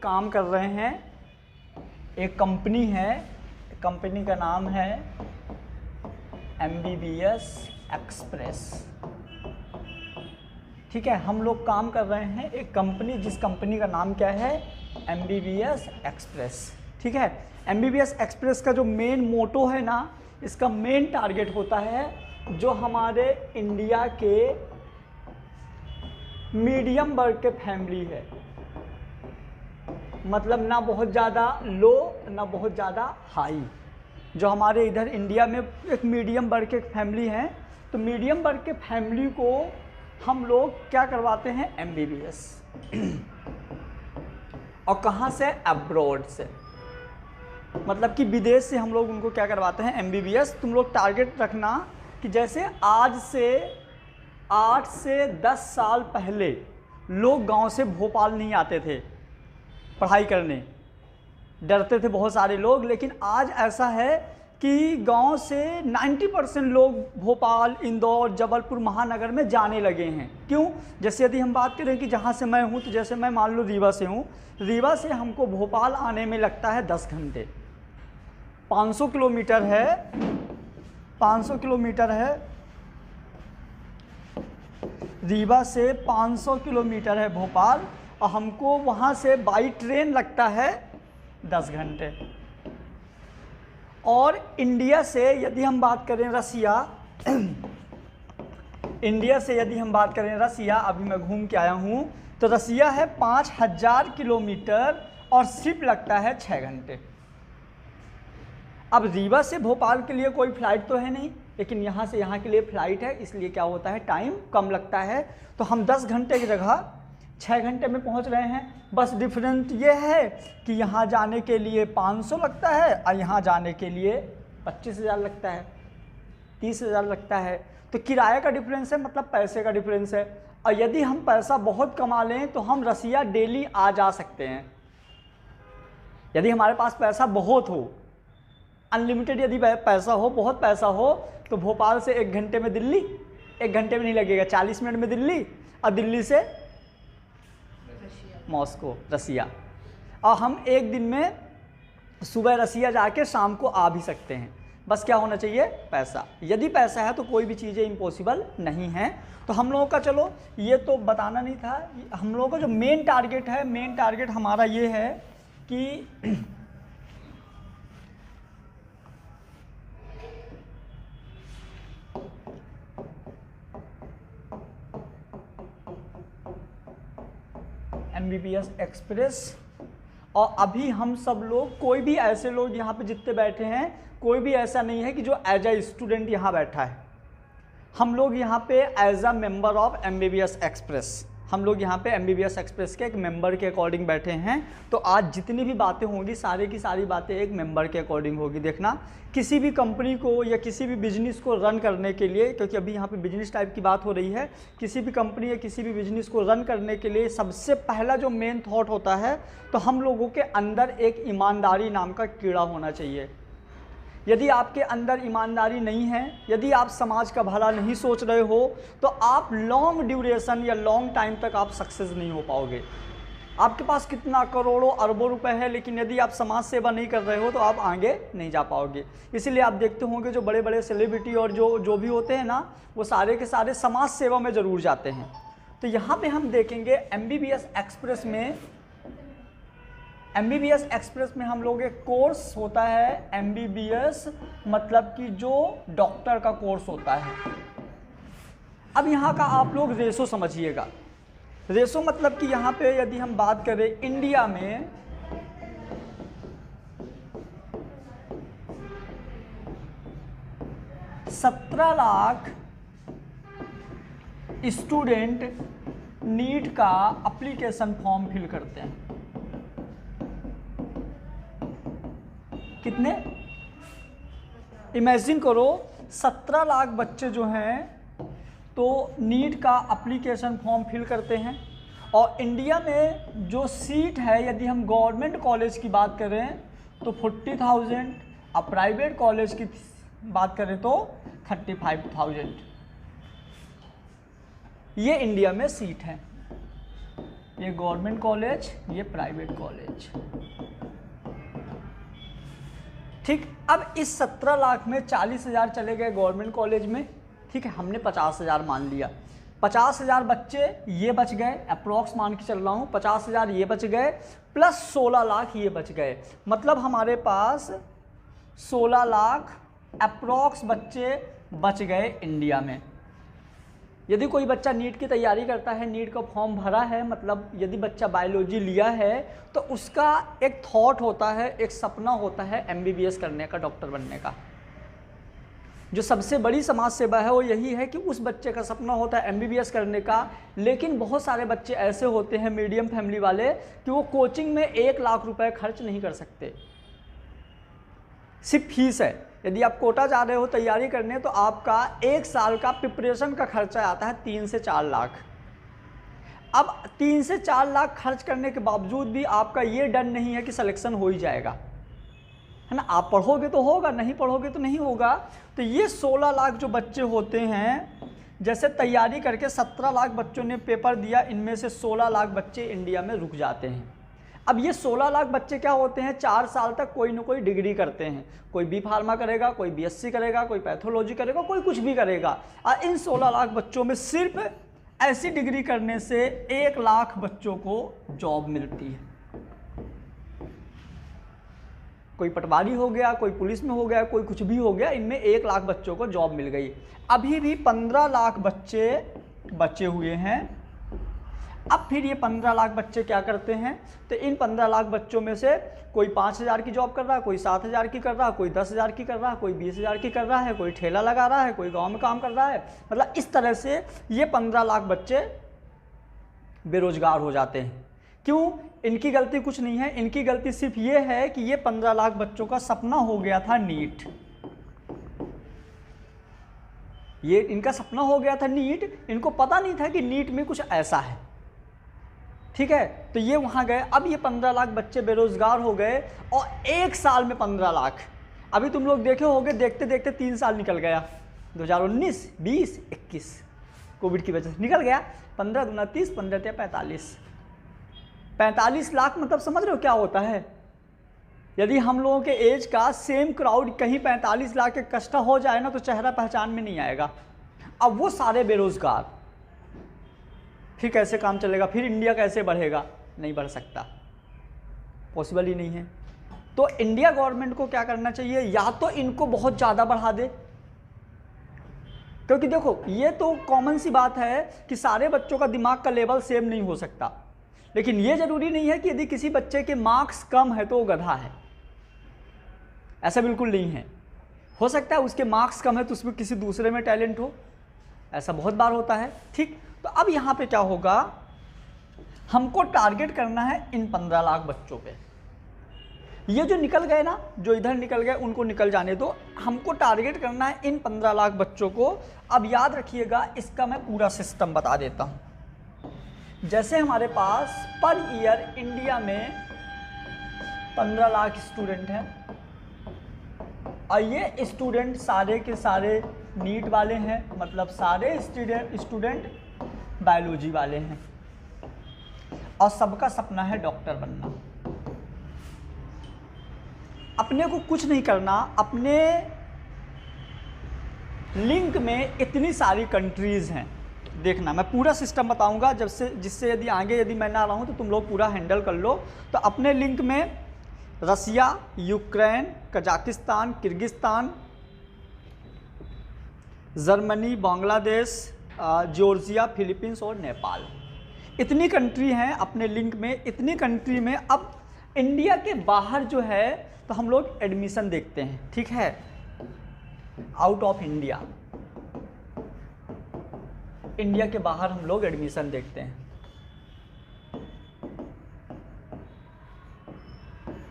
काम कर रहे हैं, एक कंपनी है, कंपनी का नाम है MBBS एक्सप्रेस। ठीक है, हम लोग काम कर रहे हैं एक कंपनी, जिस कंपनी का नाम क्या है, MBBS एक्सप्रेस। ठीक है, MBBS एक्सप्रेस का जो मेन मोटो है ना, इसका मेन टारगेट होता है जो हमारे इंडिया के मीडियम वर्ग के फैमिली है, मतलब ना बहुत ज़्यादा लो ना बहुत ज़्यादा हाई, जो हमारे इधर इंडिया में एक मीडियम वर्ग के फैमिली हैं, तो मीडियम वर्ग के फैमिली को हम लोग क्या करवाते हैं, MBBS। और कहाँ से, अब्रॉड से, मतलब कि विदेश से हम लोग उनको क्या करवाते हैं, MBBS। तुम लोग टारगेट रखना कि जैसे आज से 8 से 10 साल पहले लोग गांव से भोपाल नहीं आते थे पढ़ाई करने, डरते थे बहुत सारे लोग, लेकिन आज ऐसा है कि गांव से 90% लोग भोपाल, इंदौर, जबलपुर, महानगर में जाने लगे हैं। क्यों? जैसे यदि हम बात करें कि जहाँ से मैं हूँ, तो जैसे मैं मान लो रीवा से हूँ, रीवा से हमको भोपाल आने में लगता है 10 घंटे। 500 किलोमीटर है, 500 किलोमीटर है, रीवा से 500 किलोमीटर है भोपाल, और हमको वहाँ से बाई ट्रेन लगता है 10 घंटे। और इंडिया से यदि हम बात करें रसिया, इंडिया से यदि हम बात करें रसिया, अभी मैं घूम के आया हूँ, तो रसिया है 5000 किलोमीटर और सिर्फ लगता है 6 घंटे। अब रीवा से भोपाल के लिए कोई फ़्लाइट तो है नहीं, लेकिन यहाँ से यहाँ के लिए फ़्लाइट है, इसलिए क्या होता है, टाइम कम लगता है। तो हम 10 घंटे की जगह 6 घंटे में पहुँच रहे हैं। बस डिफरेंट ये है कि यहाँ जाने के लिए 500 लगता है और यहाँ जाने के लिए 25,000 लगता है, 30,000 लगता है। तो किराए का डिफरेंस है, मतलब पैसे का डिफरेंस है। और यदि हम पैसा बहुत कमा लें तो हम रसिया डेली आ जा सकते हैं, यदि हमारे पास पैसा बहुत हो, अनलिमिटेड यदि पैसा हो, बहुत पैसा हो, तो भोपाल से 1 घंटे में दिल्ली, 1 घंटे में नहीं लगेगा, 40 मिनट में दिल्ली, और दिल्ली से मॉस्को, रसिया। और हम एक दिन में सुबह रसिया जाके शाम को आ भी सकते हैं। बस क्या होना चाहिए, पैसा। यदि पैसा है तो कोई भी चीज़ें इम्पॉसिबल नहीं हैं। तो हम लोगों का, चलो ये तो बताना नहीं था, हम लोगों का जो मेन टारगेट है, मेन टारगेट हमारा ये है कि MBBS एक्सप्रेस। और अभी हम सब लोग, कोई भी ऐसे लोग यहाँ पे जितने बैठे हैं, कोई भी ऐसा नहीं है कि जो एज ए स्टूडेंट यहाँ बैठा है। हम लोग यहाँ पे as a member of MBBS express, हम लोग यहाँ पे MBBS एक्सप्रेस के एक मेंबर के अकॉर्डिंग बैठे हैं। तो आज जितनी भी बातें होंगी, सारी की सारी बातें एक मेंबर के अकॉर्डिंग होगी। देखना, किसी भी कंपनी को या किसी भी बिजनेस को रन करने के लिए, क्योंकि अभी यहाँ पे बिजनेस टाइप की बात हो रही है, किसी भी कंपनी या किसी भी बिजनेस को रन करने के लिए सबसे पहला जो मेन थॉट होता है, तो हम लोगों के अंदर एक ईमानदारी नाम का कीड़ा होना चाहिए। यदि आपके अंदर ईमानदारी नहीं है, यदि आप समाज का भला नहीं सोच रहे हो, तो आप लॉन्ग ड्यूरेशन या लॉन्ग टाइम तक आप सक्सेस नहीं हो पाओगे। आपके पास कितना करोड़ों अरबों रुपए है, लेकिन यदि आप समाज सेवा नहीं कर रहे हो तो आप आगे नहीं जा पाओगे। इसीलिए आप देखते होंगे जो बड़े बड़े सेलिब्रिटी और जो भी होते हैं ना, वो सारे के सारे समाज सेवा में ज़रूर जाते हैं। तो यहाँ पे हम देखेंगे MBBS एक्सप्रेस में, MBBS एक्सप्रेस में हम लोग एक कोर्स होता है MBBS, मतलब कि जो डॉक्टर का कोर्स होता है। अब यहाँ का आप लोग रेशो समझिएगा। रेशो मतलब कि यहाँ पे यदि हम बात करें इंडिया में, $17 लाख स्टूडेंट नीट का एप्लीकेशन फॉर्म फिल करते हैं। कितने? इमेजिन करो, 17 लाख बच्चे जो हैं तो नीट का एप्लीकेशन फॉर्म फिल करते हैं। और इंडिया में जो सीट है, यदि हम गवर्नमेंट कॉलेज की बात करें तो 40,000, और प्राइवेट कॉलेज की बात करें तो 35,000। ये इंडिया में सीट है। ये गवर्नमेंट कॉलेज, ये प्राइवेट कॉलेज। ठीक, अब इस 17 लाख में 40,000 चले गए गवर्नमेंट कॉलेज में, ठीक है, हमने 50,000 मान लिया। 50,000 बच्चे ये बच गए, अप्रॉक्स मान के चल रहा हूँ, 50,000 ये बच गए प्लस 16 लाख ये बच गए, मतलब हमारे पास 16 लाख अप्रॉक्स बच्चे बच गए इंडिया में। यदि कोई बच्चा नीट की तैयारी करता है, नीट का फॉर्म भरा है, मतलब यदि बच्चा बायोलॉजी लिया है तो उसका एक थॉट होता है, एक सपना होता है MBBS करने का, डॉक्टर बनने का। जो सबसे बड़ी समाज सेवा है वो यही है कि उस बच्चे का सपना होता है MBBS करने का। लेकिन बहुत सारे बच्चे ऐसे होते हैं मीडियम फैमिली वाले कि वो कोचिंग में 1 लाख रुपए खर्च नहीं कर सकते, सिर्फ फीस है। यदि आप कोटा जा रहे हो तैयारी करने तो आपका 1 साल का प्रिपरेशन का खर्चा आता है 3 से 4 लाख। अब 3 से 4 लाख खर्च करने के बावजूद भी आपका ये डर नहीं है कि सिलेक्शन हो ही जाएगा, है ना। आप पढ़ोगे तो होगा, नहीं पढ़ोगे तो नहीं होगा। तो ये 16 लाख जो बच्चे होते हैं, जैसे तैयारी करके 17 लाख बच्चों ने पेपर दिया, इनमें से 16 लाख बच्चे इंडिया में रुक जाते हैं। अब ये 16 लाख बच्चे क्या होते हैं, 4 साल तक कोई ना कोई डिग्री करते हैं, कोई B फार्मा करेगा, कोई BSc करेगा, कोई पैथोलॉजी करेगा, कोई कुछ भी करेगा। और इन 16 लाख बच्चों में सिर्फ ऐसी डिग्री करने से 1 लाख बच्चों को जॉब मिलती है। कोई पटवारी हो गया, कोई पुलिस में हो गया, कोई कुछ भी हो गया, इनमें 1 लाख बच्चों को जॉब मिल गई। अभी भी 15 लाख बच्चे बचे हुए हैं। अब फिर ये 15 लाख बच्चे क्या करते हैं, तो इन 15 लाख बच्चों में से कोई 5,000 की जॉब कर रहा है, कोई 7,000 की कर रहा है, कोई 10,000 की कर रहा है, कोई 20,000 की कर रहा है, कोई ठेला लगा रहा है, कोई गांव में काम कर रहा है। मतलब इस तरह से ये 15 लाख बच्चे बेरोजगार हो जाते हैं। क्यों? इनकी गलती कुछ नहीं है, इनकी गलती सिर्फ ये है कि ये 15 लाख बच्चों का सपना हो गया था नीट। ये इनका सपना हो गया था नीट, इनको पता नहीं था कि नीट में कुछ ऐसा है, ठीक है। तो ये वहाँ गए, अब ये 15 लाख बच्चे बेरोजगार हो गए और 1 साल में 15 लाख। अभी तुम लोग देखे होंगे, देखते देखते 3 साल निकल गया, 2019, 20, 21 कोविड की वजह से निकल गया। 15 दूना 30, 15 तिया 45, 45 लाख मतलब समझ रहे हो क्या होता है। यदि हम लोगों के एज का सेम क्राउड कहीं 45 लाख के इकट्ठा हो जाए ना तो चेहरा पहचान में नहीं आएगा। अब वो सारे बेरोजगार, फिर कैसे काम चलेगा, फिर इंडिया कैसे बढ़ेगा? नहीं बढ़ सकता, पॉसिबल ही नहीं है। तो इंडिया गवर्नमेंट को क्या करना चाहिए, या तो इनको बहुत ज़्यादा बढ़ा दे, क्योंकि देखो ये तो कॉमन सी बात है कि सारे बच्चों का दिमाग का लेवल सेम नहीं हो सकता। लेकिन ये जरूरी नहीं है कि यदि किसी बच्चे के मार्क्स कम है तो वो गधा है, ऐसा बिल्कुल नहीं है। हो सकता है उसके मार्क्स कम है तो उसमें किसी दूसरे में टैलेंट हो, ऐसा बहुत बार होता है, ठीक। तो अब यहाँ पे क्या होगा, हमको टारगेट करना है इन 15 लाख बच्चों पे। ये जो निकल गए ना, जो इधर निकल गए उनको निकल जाने दो, हमको टारगेट करना है इन 15 लाख बच्चों को। अब याद रखिएगा, इसका मैं पूरा सिस्टम बता देता हूँ। जैसे हमारे पास पर ईयर इंडिया में 15 लाख स्टूडेंट हैं और ये स्टूडेंट सारे के सारे नीट वाले हैं, मतलब सारे स्टूडेंट बायोलॉजी वाले हैं और सबका सपना है डॉक्टर बनना। अपने को कुछ नहीं करना, अपने लिंक में इतनी सारी कंट्रीज़ हैं। देखना, मैं पूरा सिस्टम बताऊंगा जिससे यदि आगे यदि मैं ना रहूं तो तुम लोग पूरा हैंडल कर लो। तो अपने लिंक में Russia, Ukraine, Kazakhstan, Kyrgyzstan, Germany, Bangladesh, Georgia, Philippines और नेपाल, इतनी कंट्री हैं अपने लिंक में। इतनी कंट्री में अब इंडिया के बाहर जो है तो हम लोग एडमिशन देखते हैं, ठीक है। आउट ऑफ इंडिया, इंडिया के बाहर हम लोग एडमिशन देखते हैं।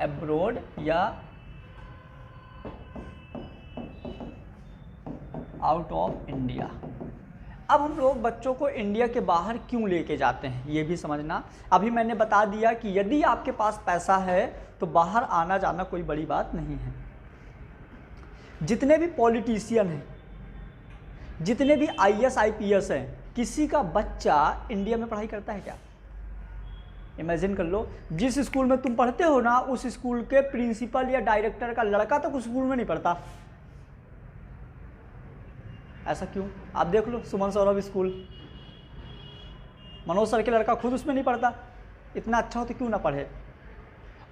अब्रॉड या आउट ऑफ इंडिया। अब हम लोग बच्चों को इंडिया के बाहर क्यों लेके जाते हैं ये भी समझना। अभी मैंने बता दिया कि यदि आपके पास पैसा है तो बाहर आना जाना कोई बड़ी बात नहीं है। जितने भी पॉलिटिशियन हैं, जितने भी IAS IPS हैं, किसी का बच्चा इंडिया में पढ़ाई करता है क्या? इमेजिन कर लो, जिस स्कूल में तुम पढ़ते हो ना, उस स्कूल के प्रिंसिपल या डायरेक्टर का लड़का तक उस स्कूल में नहीं पढ़ता। ऐसा क्यों? आप देख लो सुमन सौरभ स्कूल, मनोज सर के लड़का खुद उसमें नहीं पढ़ता, इतना अच्छा हो तो क्यों ना पढ़े।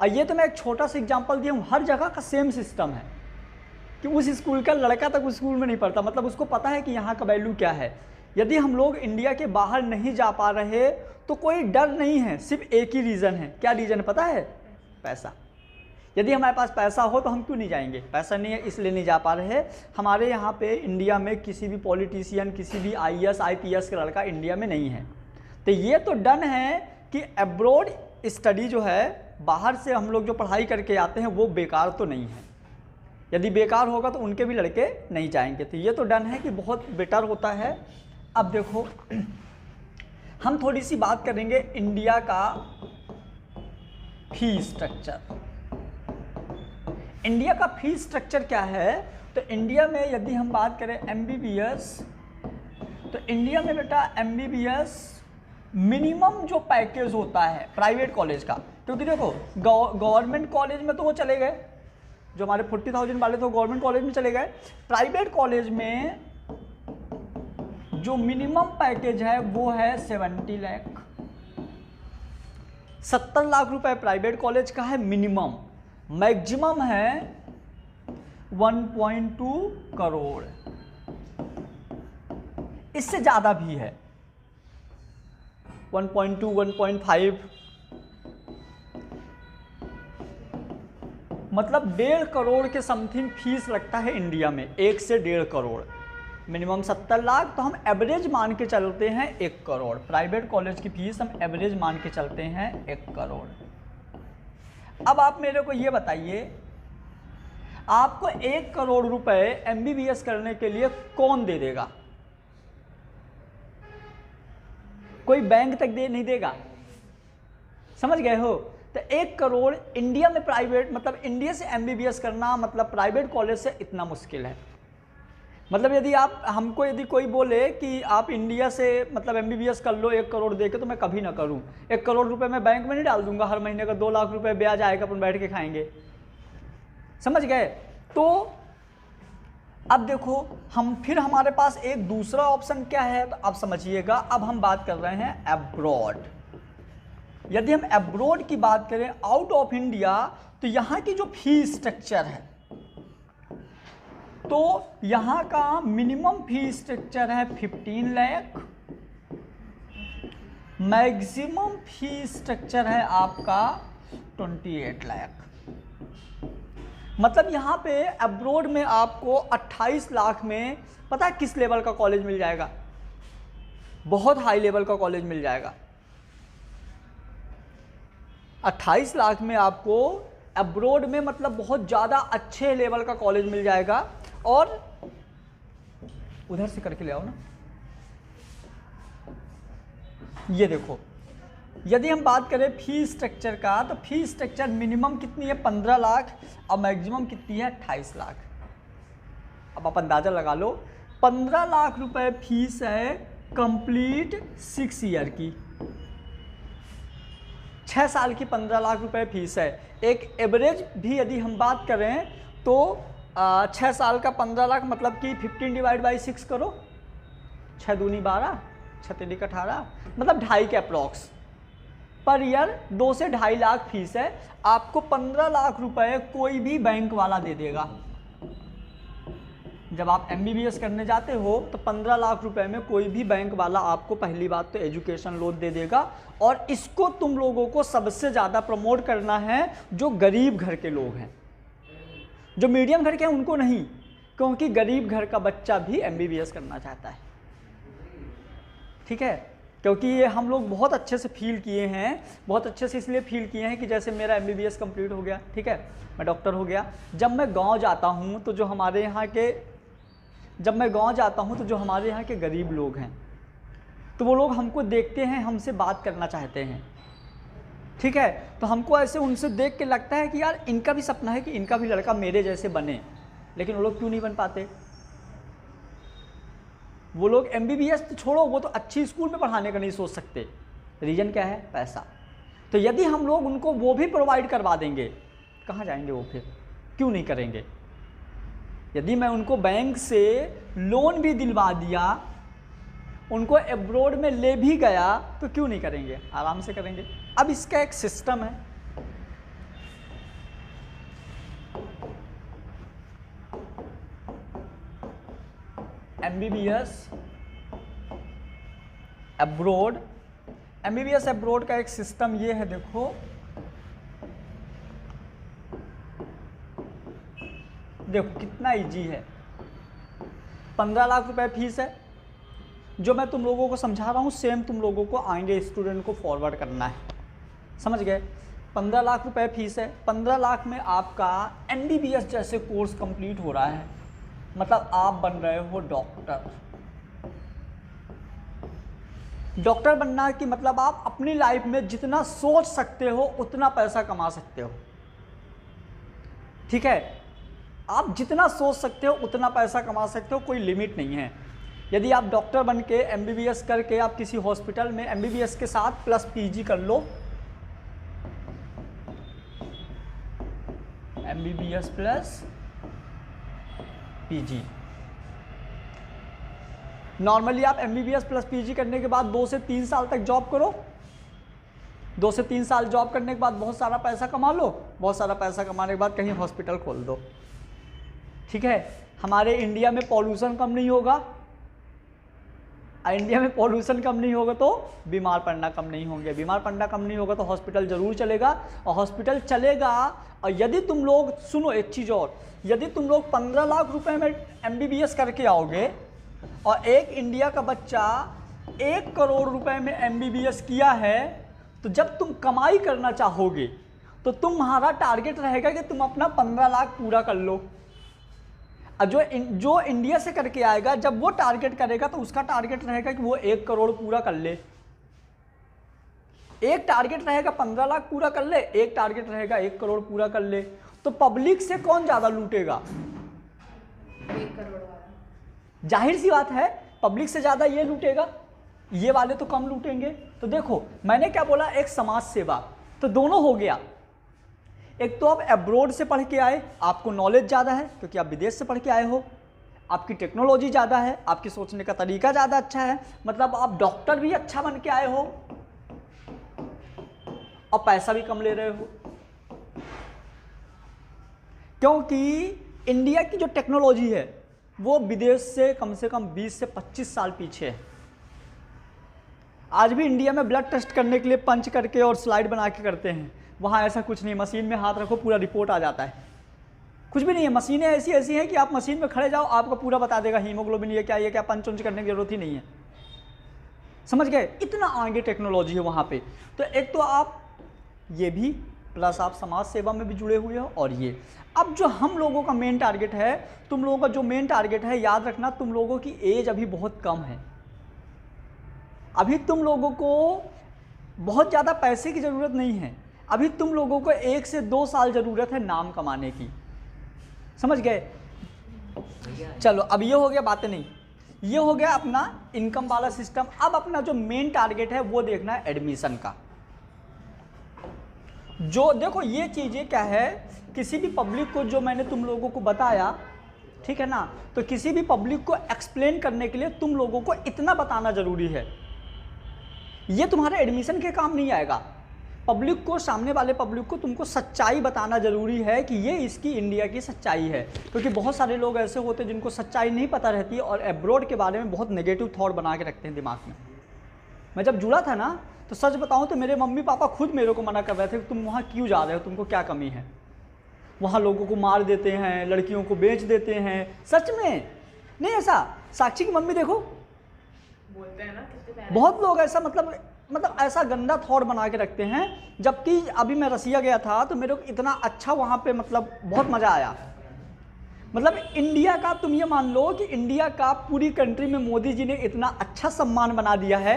और ये तो मैं एक छोटा सा एग्जांपल दिया हूँ, हर जगह का सेम सिस्टम है कि उस स्कूल का लड़का तक उस स्कूल में नहीं पढ़ता, मतलब उसको पता है कि यहाँ का वैल्यू क्या है। यदि हम लोग इंडिया के बाहर नहीं जा पा रहे तो कोई डर नहीं है, सिर्फ एक ही रीज़न है। क्या रीज़न है पता है? पैसा। यदि हमारे पास पैसा हो तो हम क्यों नहीं जाएंगे? पैसा नहीं है इसलिए नहीं जा पा रहे। हमारे यहाँ पे इंडिया में किसी भी पॉलिटिशियन, किसी भी IAS IPS का लड़का इंडिया में नहीं है। तो ये तो डन है कि अब्रॉड स्टडी जो है, बाहर से हम लोग जो पढ़ाई करके आते हैं वो बेकार तो नहीं है। यदि बेकार होगा तो उनके भी लड़के नहीं जाएंगे। तो ये तो डन है कि बहुत बेटर होता है। अब देखो हम थोड़ी सी बात करेंगे इंडिया का फीस स्ट्रक्चर। इंडिया का फीस स्ट्रक्चर क्या है? तो इंडिया में यदि हम बात करें MBBS, तो इंडिया में बेटा MBBS मिनिमम जो पैकेज होता है प्राइवेट कॉलेज का, क्योंकि देखो गवर्नमेंट कॉलेज में तो वो चले गए, जो हमारे 40,000 वाले तो गवर्नमेंट कॉलेज में चले गए। प्राइवेट कॉलेज में जो मिनिमम पैकेज है वो है 70 लाख, 70 लाख रुपए प्राइवेट कॉलेज का है मिनिमम। मैक्सिमम है 1.2 करोड़, इससे ज्यादा भी है 1.2, 1.5, मतलब 1.5 करोड़ के समथिंग फीस लगता है इंडिया में, 1 से 1.5 करोड़। मिनिमम 70 लाख, तो हम एवरेज मान के चलते हैं 1 करोड़। प्राइवेट कॉलेज की फीस हम एवरेज मान के चलते हैं 1 करोड़। अब आप मेरे को ये बताइए, आपको 1 करोड़ रुपए MBBS करने के लिए कौन दे देगा? कोई बैंक तक नहीं देगा, समझ गए हो? तो 1 करोड़ इंडिया में प्राइवेट, मतलब इंडिया से MBBS करना मतलब प्राइवेट कॉलेज से इतना मुश्किल है। मतलब यदि आप हमको यदि कोई बोले कि आप इंडिया से मतलब MBBS कर लो 1 करोड़ दे के, तो मैं कभी ना करूं। 1 करोड़ रुपए मैं बैंक में नहीं डाल दूंगा, हर महीने का 2 लाख रुपए ब्याज आएगा, अपन बैठ के खाएंगे, समझ गए? तो अब देखो हम फिर हमारे पास एक दूसरा ऑप्शन क्या है, तो आप समझिएगा। अब हम बात कर रहे हैं अब्रॉड। यदि हम अब्रॉड की बात करें आउट ऑफ इंडिया, तो यहाँ की जो फीस स्ट्रक्चर है, तो यहाँ का मिनिमम फीस स्ट्रक्चर है 15 लाख, मैक्सिमम फीस स्ट्रक्चर है आपका 28 लाख। मतलब यहाँ पे अब्रॉड में आपको 28 लाख में पता है किस लेवल का कॉलेज मिल जाएगा? बहुत हाई लेवल का कॉलेज मिल जाएगा। 28 लाख में आपको अब्रॉड में मतलब बहुत ज़्यादा अच्छे लेवल का कॉलेज मिल जाएगा। और उधर से करके ले आओ ना, ये देखो यदि हम बात करें फीस स्ट्रक्चर का, तो फीस स्ट्रक्चर मिनिमम कितनी है 15 लाख और मैक्सिमम कितनी है 28 लाख। अब आप अंदाजा लगा लो, 15 लाख रुपए फीस है कंप्लीट 6 ईयर की, 6 साल की 15 लाख रुपए फीस है। एक एवरेज भी यदि हम बात करें तो 6 साल का 15 लाख मतलब कि 15 डिवाइड बाई 6 करो, 6 दूनी 12, 6 तीन 18, मतलब 2.5 के अप्रॉक्स पर ईयर 2 से 2.5 लाख फीस है। आपको 15 लाख रुपए कोई भी बैंक वाला दे देगा। जब आप MBBS करने जाते हो तो 15 लाख रुपए में कोई भी बैंक वाला आपको पहली बात तो एजुकेशन लोन दे देगा। और इसको तुम लोगों को सबसे ज़्यादा प्रमोट करना है जो गरीब घर के लोग हैं। जो मीडियम घर के हैं उनको नहीं, क्योंकि गरीब घर का बच्चा भी MBBS करना चाहता है, ठीक है? क्योंकि ये हम लोग बहुत अच्छे से फील किए हैं, बहुत अच्छे से इसलिए फील किए हैं कि जैसे मेरा MBBS कंप्लीट हो गया, ठीक है, मैं डॉक्टर हो गया। जब मैं गांव जाता हूँ तो जो हमारे यहाँ के गरीब लोग हैं, तो वो लोग हमको देखते हैं, हमसे बात करना चाहते हैं, ठीक है? तो हमको ऐसे उनसे देख के लगता है कि यार इनका भी सपना है कि इनका भी लड़का मेरे जैसे बने, लेकिन वो लोग क्यों नहीं बन पाते? वो लोग MBBS तो छोड़ो, वो तो अच्छी स्कूल में पढ़ाने का नहीं सोच सकते। रीज़न क्या है? पैसा। तो यदि हम लोग उनको वो भी प्रोवाइड करवा देंगे, कहाँ जाएंगे वो फिर? क्यों नहीं करेंगे? यदि मैं उनको बैंक से लोन भी दिलवा दिया, उनको अब्रॉड में ले भी गया, तो क्यों नहीं करेंगे? आराम से करेंगे। अब इसका एक सिस्टम है, MBBS अब्रॉड। MBBS अब्रॉड का एक सिस्टम ये है, देखो कितना इजी है। 15 लाख रुपए फीस है। जो मैं तुम लोगों को समझा रहा हूँ सेम तुम लोगों को आएंगे स्टूडेंट को फॉरवर्ड करना है, समझ गए? 15 लाख रुपए फीस है। 15 लाख में आपका MBBS जैसे कोर्स कंप्लीट हो रहा है, मतलब आप बन रहे हो डॉक्टर। डॉक्टर बनना कि मतलब आप अपनी लाइफ में जितना सोच सकते हो उतना पैसा कमा सकते हो, ठीक है? आप जितना सोच सकते हो उतना पैसा कमा सकते हो, कोई लिमिट नहीं है। यदि आप डॉक्टर बन के MBBS करके आप किसी हॉस्पिटल में MBBS के साथ प्लस PG कर लो, MBBS प्लस PG, नॉर्मली आप MBBS प्लस PG करने के बाद 2 से 3 साल तक जॉब करो। 2 से 3 साल जॉब करने के बाद बहुत सारा पैसा कमा लो। बहुत सारा पैसा कमाने के बाद कहीं हॉस्पिटल खोल दो, ठीक है? हमारे इंडिया में पॉल्यूशन कम नहीं होगा। इंडिया में पॉल्यूशन कम नहीं होगा तो बीमार पड़ना कम नहीं होंगे। बीमार पड़ना कम नहीं होगा तो हॉस्पिटल जरूर चलेगा, और हॉस्पिटल चलेगा। और यदि तुम लोग, सुनो एक चीज़ और, यदि तुम लोग 15 लाख रुपए में MBBS करके आओगे और एक इंडिया का बच्चा 1 करोड़ रुपए में MBBS किया है, तो जब तुम कमाई करना चाहोगे तो तुम्हारा टारगेट रहेगा कि तुम अपना 15 लाख पूरा कर लो। और जो इंडिया से करके आएगा, जब वो टारगेट करेगा तो उसका टारगेट रहेगा कि वो 1 करोड़ पूरा कर ले। एक टारगेट रहेगा 15 लाख पूरा कर ले, एक टारगेट रहेगा 1 करोड़ पूरा कर ले। तो पब्लिक से कौन ज्यादा लूटेगा? 1 करोड़ वाला। जाहिर सी बात है, पब्लिक से ज्यादा ये लूटेगा, ये वाले तो कम लूटेंगे। तो देखो मैंने क्या बोला, एक समाज सेवा, तो दोनों हो गया। एक तो आप अब्रॉड से पढ़ के आए, आपको नॉलेज ज़्यादा है क्योंकि आप विदेश से पढ़ के आए हो, आपकी टेक्नोलॉजी ज़्यादा है, आपकी सोचने का तरीका ज़्यादा अच्छा है, मतलब आप डॉक्टर भी अच्छा बन के आए हो और पैसा भी कम ले रहे हो। क्योंकि इंडिया की जो टेक्नोलॉजी है वो विदेश से कम 20 से 25 साल पीछे है। आज भी इंडिया में ब्लड टेस्ट करने के लिए पंच करके और स्लाइड बना के करते हैं, वहाँ ऐसा कुछ नहीं। मशीन में हाथ रखो पूरा रिपोर्ट आ जाता है, कुछ भी नहीं है। मशीनें ऐसी हैं कि आप मशीन में खड़े जाओ, आपको पूरा बता देगा हीमोग्लोबिन ये क्या पंच उंच करने की जरूरत ही नहीं है, समझ गए? इतना आगे टेक्नोलॉजी है वहाँ पे। तो एक तो आप ये भी, प्लस आप समाज सेवा में भी जुड़े हुए हो, और ये अब जो हम लोगों का मेन टारगेट है, तुम लोगों का जो मेन टारगेट है, याद रखना तुम लोगों की एज अभी बहुत कम है। अभी तुम लोगों को बहुत ज़्यादा पैसे की ज़रूरत नहीं है, अभी तुम लोगों को 1 से 2 साल ज़रूरत है नाम कमाने की, समझ गए? चलो अब ये हो गया, बातें नहीं, ये हो गया अपना इनकम वाला सिस्टम। अब अपना जो मेन टारगेट है वो देखना है एडमिशन का। जो देखो ये चीज़ें क्या है, किसी भी पब्लिक को जो मैंने तुम लोगों को बताया, ठीक है ना, तो किसी भी पब्लिक को एक्सप्लेन करने के लिए तुम लोगों को इतना बताना ज़रूरी है। ये तुम्हारे एडमिशन के काम नहीं आएगा। पब्लिक को, सामने वाले पब्लिक को तुमको सच्चाई बताना ज़रूरी है कि ये इसकी इंडिया की सच्चाई है, क्योंकि बहुत सारे लोग ऐसे होते हैं जिनको सच्चाई नहीं पता रहती है और एब्रॉड के बारे में बहुत नेगेटिव थॉट बना के रखते हैं दिमाग में। मैं जब जुड़ा था ना, तो सच बताऊं तो मेरे मम्मी पापा खुद मेरे को मना कर रहे थे कि तुम वहाँ क्यों जा रहे हो, तुमको क्या कमी है, वहाँ लोगों को मार देते हैं, लड़कियों को बेच देते हैं। सच में नहीं ऐसा, साक्षी की मम्मी देखो, बोलते हैं ना कितने बहुत लोग ऐसा मतलब ऐसा गंदा थॉट बना के रखते हैं। जबकि अभी मैं रसिया गया था तो मेरे को इतना अच्छा वहाँ पे मतलब बहुत मज़ा आया। मतलब इंडिया का, तुम ये मान लो कि इंडिया का पूरी कंट्री में मोदी जी ने इतना अच्छा सम्मान बना दिया है।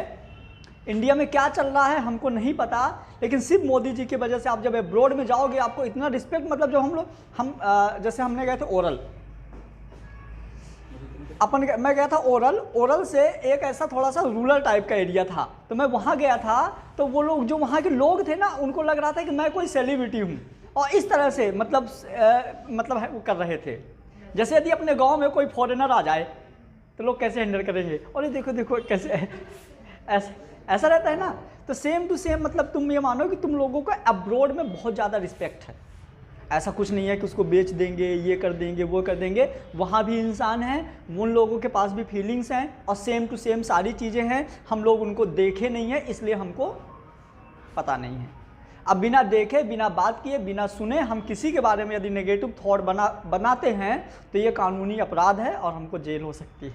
इंडिया में क्या चल रहा है हमको नहीं पता, लेकिन सिर्फ मोदी जी की वजह से आप जब अब्रॉड में जाओगे आपको इतना रिस्पेक्ट, मतलब जब हम जैसे हमने गए थे ओरल, मैं गया था ओरल से एक ऐसा थोड़ा सा रूरल टाइप का एरिया था, तो मैं वहाँ गया था, तो वो लोग जो वहाँ के लोग थे ना, उनको लग रहा था कि मैं कोई सेलिब्रिटी हूँ, और इस तरह से मतलब वो कर रहे थे। जैसे यदि अपने गांव में कोई फॉरेनर आ जाए तो लोग कैसे हैंडल करेंगे, और ये देखो देखो कैसे ऐसा रहता है ना। तो सेम टू सेम मतलब तुम ये मानो कि तुम लोगों को अब्रॉड में बहुत ज़्यादा रिस्पेक्ट है। ऐसा कुछ नहीं है कि उसको बेच देंगे, ये कर देंगे, वो कर देंगे। वहाँ भी इंसान हैं, उन लोगों के पास भी फीलिंग्स हैं, और सेम टू सेम सारी चीज़ें हैं। हम लोग उनको देखे नहीं हैं, इसलिए हमको पता नहीं है। अब बिना देखे, बिना बात किए, बिना सुने हम किसी के बारे में यदि नेगेटिव थॉट बनाते हैं तो ये कानूनी अपराध है और हमको जेल हो सकती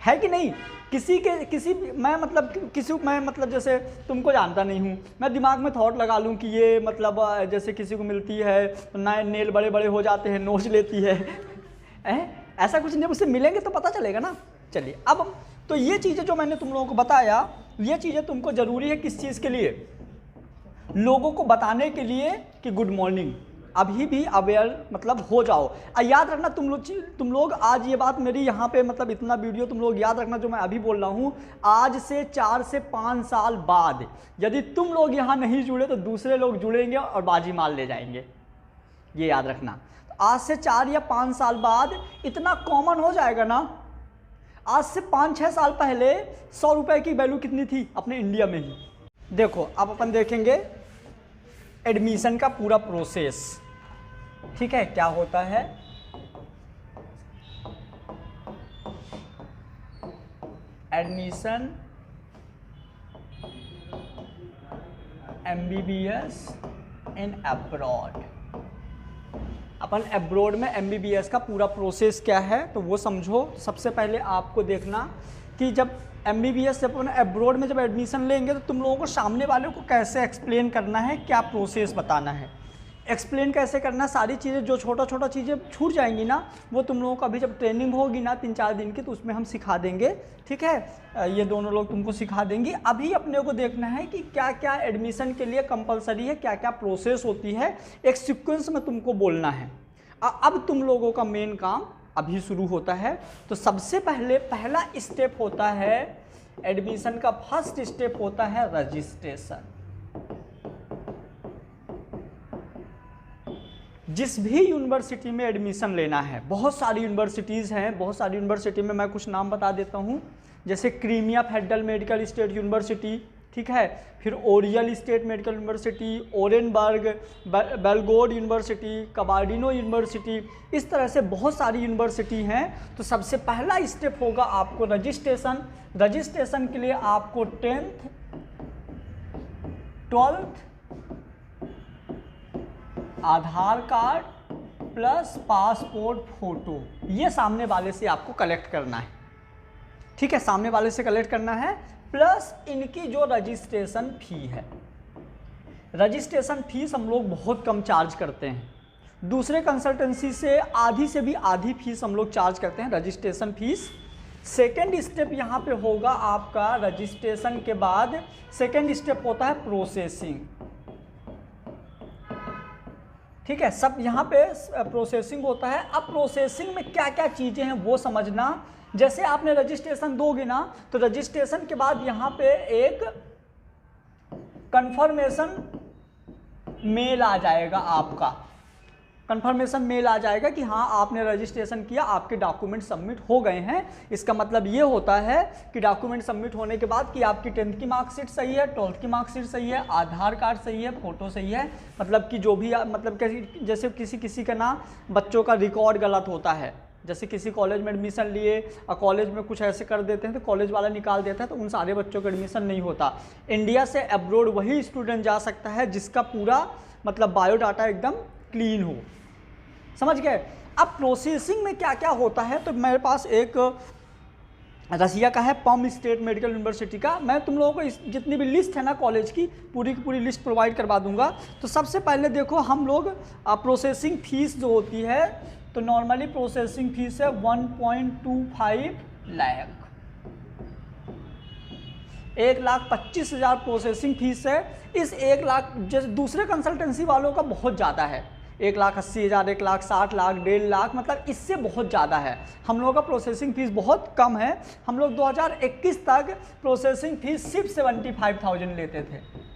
है कि नहीं। मैं मतलब जैसे तुमको जानता नहीं हूँ, मैं दिमाग में थॉट लगा लूँ कि ये मतलब जैसे किसी को मिलती है तो नेल बड़े बड़े हो जाते हैं, नोच लेती है ऐसा कुछ नहीं, उससे मिलेंगे तो पता चलेगा ना। चलिए, अब तो ये चीज़ें जो मैंने तुम लोगों को बताया, ये चीज़ें तुमको ज़रूरी है किस चीज़ के लिए, लोगों को बताने के लिए कि गुड मॉर्निंग, अभी भी अवेयर मतलब हो जाओ। याद रखना तुम लोग आज ये बात मेरी यहाँ पे मतलब इतना वीडियो तुम लोग याद रखना जो मैं अभी बोल रहा हूँ, आज से 4 से 5 साल बाद यदि तुम लोग यहाँ नहीं जुड़े तो दूसरे लोग जुड़ेंगे और बाजी मार ले जाएंगे, ये याद रखना। तो आज से 4 या 5 साल बाद इतना कॉमन हो जाएगा ना। आज से 5-6 साल पहले 100 रुपये की वैल्यू कितनी थी अपने इंडिया में ही। देखो अब अपन देखेंगे एडमिशन का पूरा प्रोसेस, ठीक है, क्या होता है। एडमिशन MBBS इन अब्रॉड। अपन अब्रॉड में MBBS का पूरा प्रोसेस क्या है तो वो समझो। सबसे पहले आपको देखना कि जब MBBS जब अपन अब्रॉड में जब एडमिशन लेंगे तो तुम लोगों को सामने वाले को कैसे एक्सप्लेन करना है, क्या प्रोसेस बताना है, एक्सप्लेन कैसे करना, सारी चीज़ें जो छोटा चीज़ें छूट जाएंगी ना वो तुम लोगों को अभी जब ट्रेनिंग होगी ना 3-4 दिन की तो उसमें हम सिखा देंगे, ठीक है। ये दोनों लोग तुमको सिखा देंगे। अभी अपने को देखना है कि क्या क्या एडमिशन के लिए कंपलसरी है, क्या क्या प्रोसेस होती है, एक सीक्वेंस में तुमको बोलना है। अब तुम लोगों का मेन काम अभी शुरू होता है। तो सबसे पहला स्टेप होता है एडमिशन का, फर्स्ट स्टेप होता है रजिस्ट्रेशन। जिस भी यूनिवर्सिटी में एडमिशन लेना है, बहुत सारी यूनिवर्सिटीज़ हैं, बहुत सारी यूनिवर्सिटी में मैं कुछ नाम बता देता हूँ, जैसे Crimea federal medical state university, ठीक है, फिर Oryol state medical university, Orenburg, Belgorod university, Kabardino university, इस तरह से बहुत सारी यूनिवर्सिटी हैं। तो सबसे पहला स्टेप होगा आपको रजिस्ट्रेशन। रजिस्ट्रेशन के लिए आपको 10th 12th आधार कार्ड प्लस पासपोर्ट फोटो, ये सामने वाले से आपको कलेक्ट करना है, ठीक है, सामने वाले से कलेक्ट करना है, प्लस इनकी जो रजिस्ट्रेशन फ़ी है। रजिस्ट्रेशन फीस हम लोग बहुत कम चार्ज करते हैं, दूसरे कंसल्टेंसी से आधी से भी आधी फीस हम लोग चार्ज करते हैं रजिस्ट्रेशन फीस। सेकेंड स्टेप यहाँ पे होगा आपका रजिस्ट्रेशन के बाद, सेकेंड स्टेप होता है प्रोसेसिंग, ठीक है, सब यहाँ पे प्रोसेसिंग होता है। अब प्रोसेसिंग में क्या क्या चीज़ें हैं वो समझना। जैसे आपने रजिस्ट्रेशन दोगे ना तो रजिस्ट्रेशन के बाद यहाँ पे एक कंफर्मेशन मेल आ जाएगा, आपका कंफर्मेशन मेल आ जाएगा कि हाँ आपने रजिस्ट्रेशन किया, आपके डॉक्यूमेंट सबमिट हो गए हैं। इसका मतलब ये होता है कि डॉक्यूमेंट सबमिट होने के बाद कि आपकी 10th की मार्कशीट सही है, 12th की मार्कशीट सही है, आधार कार्ड सही है, फ़ोटो सही है, मतलब कि जो भी मतलब जैसे किसी का ना बच्चों का रिकॉर्ड गलत होता है, जैसे किसी कॉलेज में एडमिशन लिए और कॉलेज में कुछ ऐसे कर देते हैं तो कॉलेज वाला निकाल देता है, तो उन सारे बच्चों का एडमिशन नहीं होता। इंडिया से अब्रॉड वही स्टूडेंट जा सकता है जिसका पूरा मतलब बायोडाटा एकदम क्लीन हो, समझ गए। अब प्रोसेसिंग में क्या क्या होता है, तो मेरे पास एक रसिया का है, पम स्टेट मेडिकल यूनिवर्सिटी का, मैं तुम लोगों को जितनी भी लिस्ट है ना कॉलेज की पूरी लिस्ट प्रोवाइड करवा दूंगा। तो सबसे पहले देखो हम लोग प्रोसेसिंग फीस जो होती है, तो नॉर्मली प्रोसेसिंग फीस है 1.25 लाख, 1,25,000 प्रोसेसिंग फीस है। इस 1 लाख जैसे दूसरे कंसल्टेंसी वालों का बहुत ज़्यादा है, 1,80,000, 1,60,000, 1,50,000, मतलब इससे बहुत ज़्यादा है। हम लोगों का प्रोसेसिंग फ़ीस बहुत कम है। हम लोग 2021 तक प्रोसेसिंग फ़ीस सिर्फ 75,000 लेते थे।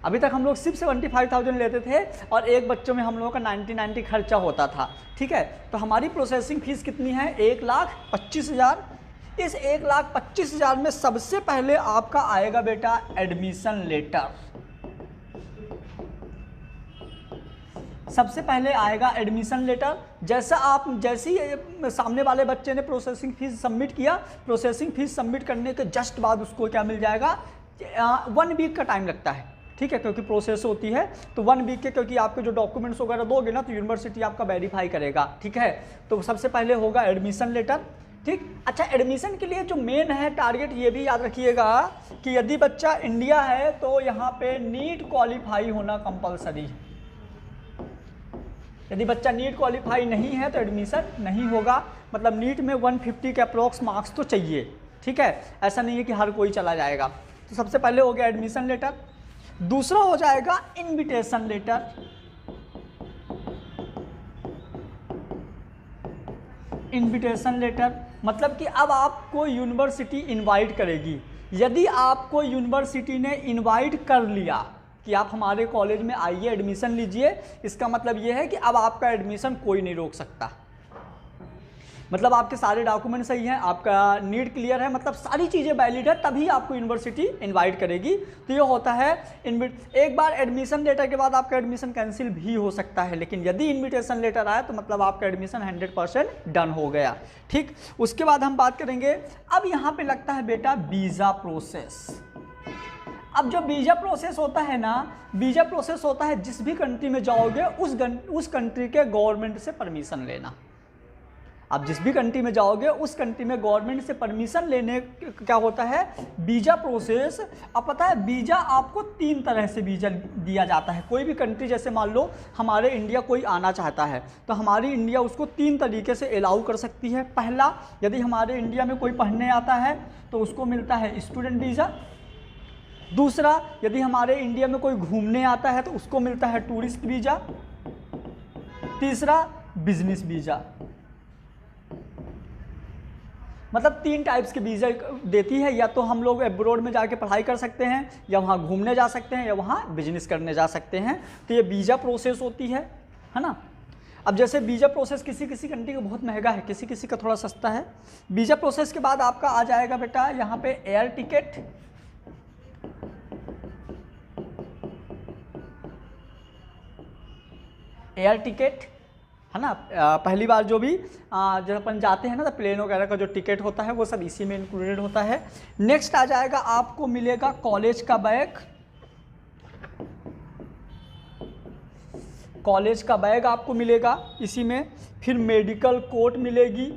अभी तक हम लोग सिर्फ 75,000 लेते थे और एक बच्चों में हम लोगों का 90 खर्चा होता था। ठीक है, तो हमारी प्रोसेसिंग फ़ीस कितनी है? 1,25,000। इस 1,25,000 में सबसे पहले आपका आएगा बेटा एडमिशन लेटर। सबसे पहले आएगा एडमिशन लेटर। जैसे ही सामने वाले बच्चे ने प्रोसेसिंग फ़ीस सबमिट किया, प्रोसेसिंग फ़ीस सबमिट करने के जस्ट बाद उसको क्या मिल जाएगा? 1 वीक का टाइम लगता है। ठीक है, क्योंकि प्रोसेस होती है तो 1 वीक के, क्योंकि आपके जो डॉक्यूमेंट्स वगैरह दोगे ना तो यूनिवर्सिटी आपका वेरीफाई करेगा। ठीक है, तो सबसे पहले होगा एडमिशन लेटर। ठीक, अच्छा, एडमिशन के लिए जो मेन है टारगेट, ये भी याद रखिएगा कि यदि बच्चा इंडिया है तो यहाँ पे नीट क्वालिफाई होना कंपलसरी है। यदि बच्चा नीट क्वालिफाई नहीं है तो एडमिशन नहीं होगा। मतलब नीट में 150 के अप्रॉक्स मार्क्स तो चाहिए। ठीक है, ऐसा नहीं है कि हर कोई चला जाएगा। तो सबसे पहले हो गया एडमिशन लेटर। दूसरा हो जाएगा इनविटेशन लेटर। इनविटेशन लेटर मतलब कि अब आपको यूनिवर्सिटी इनवाइट करेगी। यदि आपको यूनिवर्सिटी ने इनवाइट कर लिया कि आप हमारे कॉलेज में आइए, एडमिशन लीजिए, इसका मतलब ये है कि अब आपका एडमिशन कोई नहीं रोक सकता। मतलब आपके सारे डॉक्यूमेंट सही हैं, आपका नीट क्लियर है, मतलब सारी चीज़ें वैलिड है, तभी आपको यूनिवर्सिटी इनवाइट करेगी। तो ये होता है एक बार एडमिशन लेटर के बाद आपका एडमिशन कैंसिल भी हो सकता है, लेकिन यदि इनविटेशन लेटर आए तो मतलब आपका एडमिशन 100% डन हो गया। ठीक, उसके बाद हम बात करेंगे, अब यहाँ पे लगता है बेटा वीज़ा प्रोसेस। अब जो वीज़ा प्रोसेस होता है ना, वीज़ा प्रोसेस होता है जिस भी कंट्री में जाओगे उस कंट्री के गवर्नमेंट से परमिशन लेना। आप जिस भी कंट्री में जाओगे उस कंट्री में गवर्नमेंट से परमिशन लेने क्या होता है? Visa process. अब पता है वीज़ा आपको 3 तरह से वीज़ा दिया जाता है। कोई भी कंट्री, जैसे मान लो हमारे इंडिया कोई आना चाहता है तो हमारी इंडिया उसको 3 तरीके से अलाउ कर सकती है। पहला, यदि हमारे इंडिया में कोई पढ़ने आता है तो उसको मिलता है स्टूडेंट वीज़ा। दूसरा, यदि हमारे इंडिया में कोई घूमने आता है तो उसको मिलता है टूरिस्ट वीज़ा। तीसरा, बिजनेस वीज़ा। मतलब 3 टाइप्स के वीज़ा देती है। या तो हम लोग एब्रोड में जाके पढ़ाई कर सकते हैं, या वहाँ घूमने जा सकते हैं, या वहाँ बिजनेस करने जा सकते हैं। तो ये वीज़ा प्रोसेस होती है ना। अब जैसे वीज़ा प्रोसेस किसी किसी कंट्री का बहुत महंगा है, किसी किसी का थोड़ा सस्ता है। वीज़ा प्रोसेस के बाद आपका आ जाएगा बेटा यहाँ पे एयर टिकट, एयर टिकट है ना। पहली बार जो भी जब अपन जाते हैं ना तो प्लेन वगैरह का जो टिकट होता है वो सब इसी में इंक्लूडेड होता है। नेक्स्ट आ जाएगा, आपको मिलेगा कॉलेज का बैग। कॉलेज का बैग आपको मिलेगा इसी में। फिर मेडिकल कोट मिलेगी।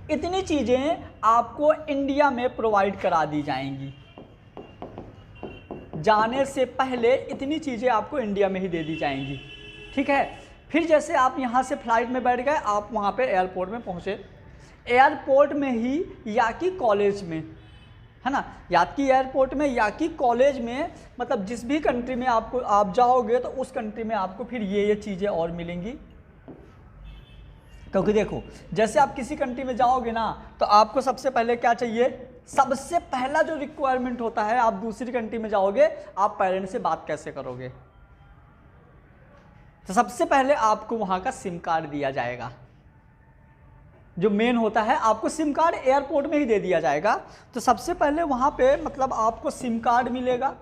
इतनी चीज़ें आपको इंडिया में प्रोवाइड करा दी जाएंगी। जाने से पहले इतनी चीज़ें आपको इंडिया में ही दे दी जाएंगी। ठीक है, फिर जैसे आप यहाँ से फ्लाइट में बैठ गए, आप वहाँ पे एयरपोर्ट में पहुँचे। एयरपोर्ट में ही या कि कॉलेज में, है ना, या कि एयरपोर्ट में या कि कॉलेज में, मतलब जिस भी कंट्री में आप जाओगे तो उस कंट्री में आपको फिर ये चीज़ें और मिलेंगी। क्योंकि देखो, जैसे आप किसी कंट्री में जाओगे ना तो आपको सबसे पहले क्या चाहिए? सबसे पहला जो रिक्वायरमेंट होता है, आप दूसरी कंट्री में जाओगे, आप पेरेंट्स से बात कैसे करोगे? तो सबसे पहले आपको वहाँ का सिम कार्ड दिया जाएगा। जो मेन होता है, आपको सिम कार्ड एयरपोर्ट में ही दे दिया जाएगा। तो सबसे पहले वहाँ पे मतलब आपको सिम कार्ड मिलेगा।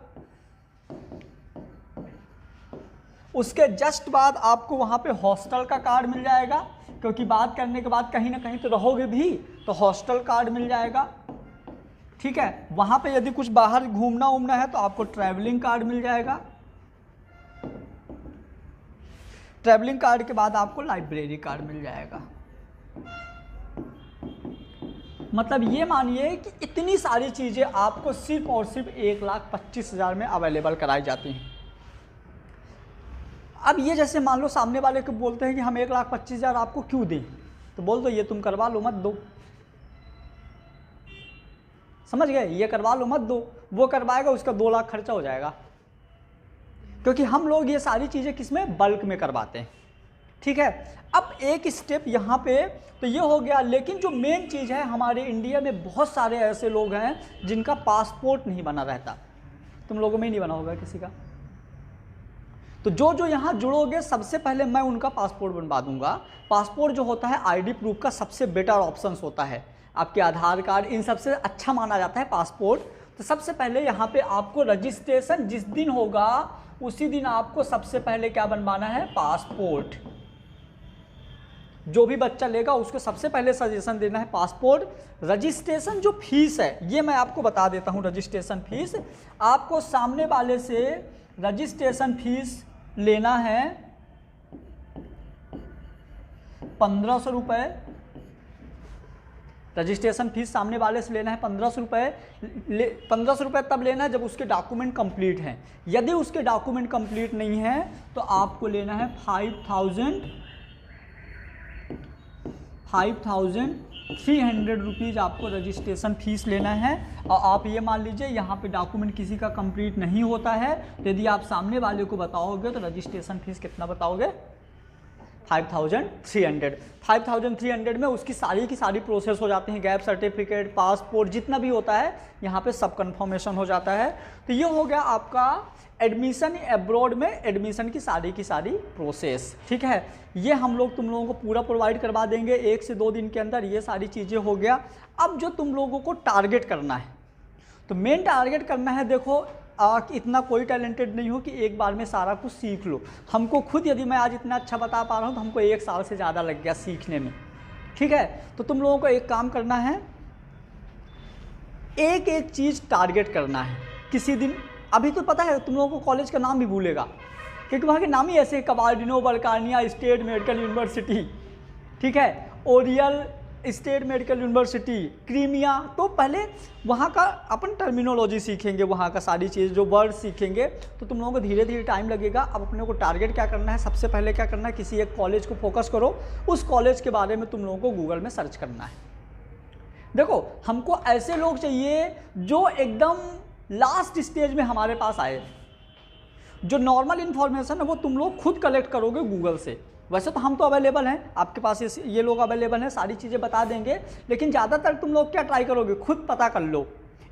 उसके जस्ट बाद आपको वहाँ पे हॉस्टल का कार्ड मिल जाएगा, क्योंकि बात करने के बाद कहीं ना कहीं तो रहोगे भी, तो हॉस्टल कार्ड मिल जाएगा। ठीक है, वहाँ पे यदि कुछ बाहर घूमना उमना है तो आपको ट्रैवलिंग कार्ड मिल जाएगा। ट्रैवलिंग कार्ड के बाद आपको लाइब्रेरी कार्ड मिल जाएगा। मतलब ये मानिए कि इतनी सारी चीज़ें आपको सिर्फ और सिर्फ 1,25,000 में अवेलेबल कराई जाती हैं। अब ये जैसे मान लो सामने वाले को बोलते हैं कि हम 1,25,000 आपको क्यों दें, तो बोल दो ये तुम करवा लो मत दो। समझ गए? ये करवा लो मत दो। वो करवाएगा, उसका 2 लाख खर्चा हो जाएगा। क्योंकि हम लोग ये सारी चीज़ें किसमें, बल्क में करवाते हैं। ठीक है, अब एक स्टेप यहाँ पे तो ये हो गया, लेकिन जो मेन चीज़ है, हमारे इंडिया में बहुत सारे ऐसे लोग हैं जिनका पासपोर्ट नहीं बना रहता। तुम लोगों में ही नहीं बना होगा किसी का। तो जो यहाँ जुड़ोगे, सबसे पहले मैं उनका पासपोर्ट बनवा दूंगा। पासपोर्ट जो होता है आईडी प्रूफ का सबसे बेटर ऑप्शन होता है। आपके आधार कार्ड इन सबसे अच्छा माना जाता है पासपोर्ट। तो सबसे पहले यहाँ पे आपको रजिस्ट्रेशन जिस दिन होगा उसी दिन आपको सबसे पहले क्या बनवाना है, पासपोर्ट। जो भी बच्चा लेगा उसको सबसे पहले सजेशन देना है पासपोर्ट। रजिस्ट्रेशन जो फीस है ये मैं आपको बता देता हूँ। रजिस्ट्रेशन फीस आपको सामने वाले से रजिस्ट्रेशन फीस लेना है 1500 रुपये। रजिस्ट्रेशन फीस सामने वाले से लेना है 1500 रुपये। 1500 रुपये तब लेना है जब उसके डॉक्यूमेंट कंप्लीट हैं। यदि उसके डॉक्यूमेंट कंप्लीट नहीं है तो आपको लेना है 5300 रुपीज़ आपको रजिस्ट्रेशन फीस लेना है। और आप ये मान लीजिए यहाँ पे डॉक्यूमेंट किसी का कंप्लीट नहीं होता है तो यदि आप सामने वाले को बताओगे तो रजिस्ट्रेशन फीस कितना बताओगे, 5300। 5300 में उसकी सारी की सारी प्रोसेस हो जाते हैं। गैप सर्टिफिकेट, पासपोर्ट, जितना भी होता है यहाँ पे सब कंफर्मेशन हो जाता है। तो ये हो गया आपका एडमिशन एब्रॉड में, एडमिशन की सारी प्रोसेस। ठीक है, ये हम लोग तुम लोगों को पूरा प्रोवाइड करवा देंगे 1 से 2 दिन के अंदर। ये सारी चीज़ें हो गया। अब जो तुम लोगों को टारगेट करना है, तो मेन टारगेट करना है, देखो इतना कोई टैलेंटेड नहीं हो कि एक बार में सारा कुछ सीख लो। हमको खुद, यदि मैं आज इतना अच्छा बता पा रहा हूँ तो हमको 1 साल से ज़्यादा लग गया सीखने में। ठीक है, तो तुम लोगों को एक काम करना है, एक एक चीज़ टारगेट करना है। किसी दिन, अभी तो पता है तुम लोगों को कॉलेज का नाम भी भूलेगा क्योंकि वहाँ के नाम ही ऐसे, कबार्डिनो बल्कानिया स्टेट मेडिकल यूनिवर्सिटी, ठीक है, Oryol state medical university, Crimea. तो पहले वहाँ का अपन टर्मिनोलॉजी सीखेंगे, वहाँ का सारी चीज़ जो वर्ड सीखेंगे, तो तुम लोगों को धीरे धीरे टाइम लगेगा। अब अपने को टारगेट क्या करना है, सबसे पहले क्या करना है, किसी एक कॉलेज को फोकस करो। उस कॉलेज के बारे में तुम लोगों को गूगल में सर्च करना है। देखो, हमको ऐसे लोग चाहिए जो एकदम लास्ट स्टेज में हमारे पास आए। जो नॉर्मल इन्फॉर्मेशन है वो तुम लोग खुद कलेक्ट करोगे गूगल से। वैसे तो हम तो अवेलेबल हैं, आपके पास ये लोग अवेलेबल हैं, सारी चीज़ें बता देंगे। लेकिन ज़्यादातर तुम लोग क्या ट्राई करोगे, खुद पता कर लो।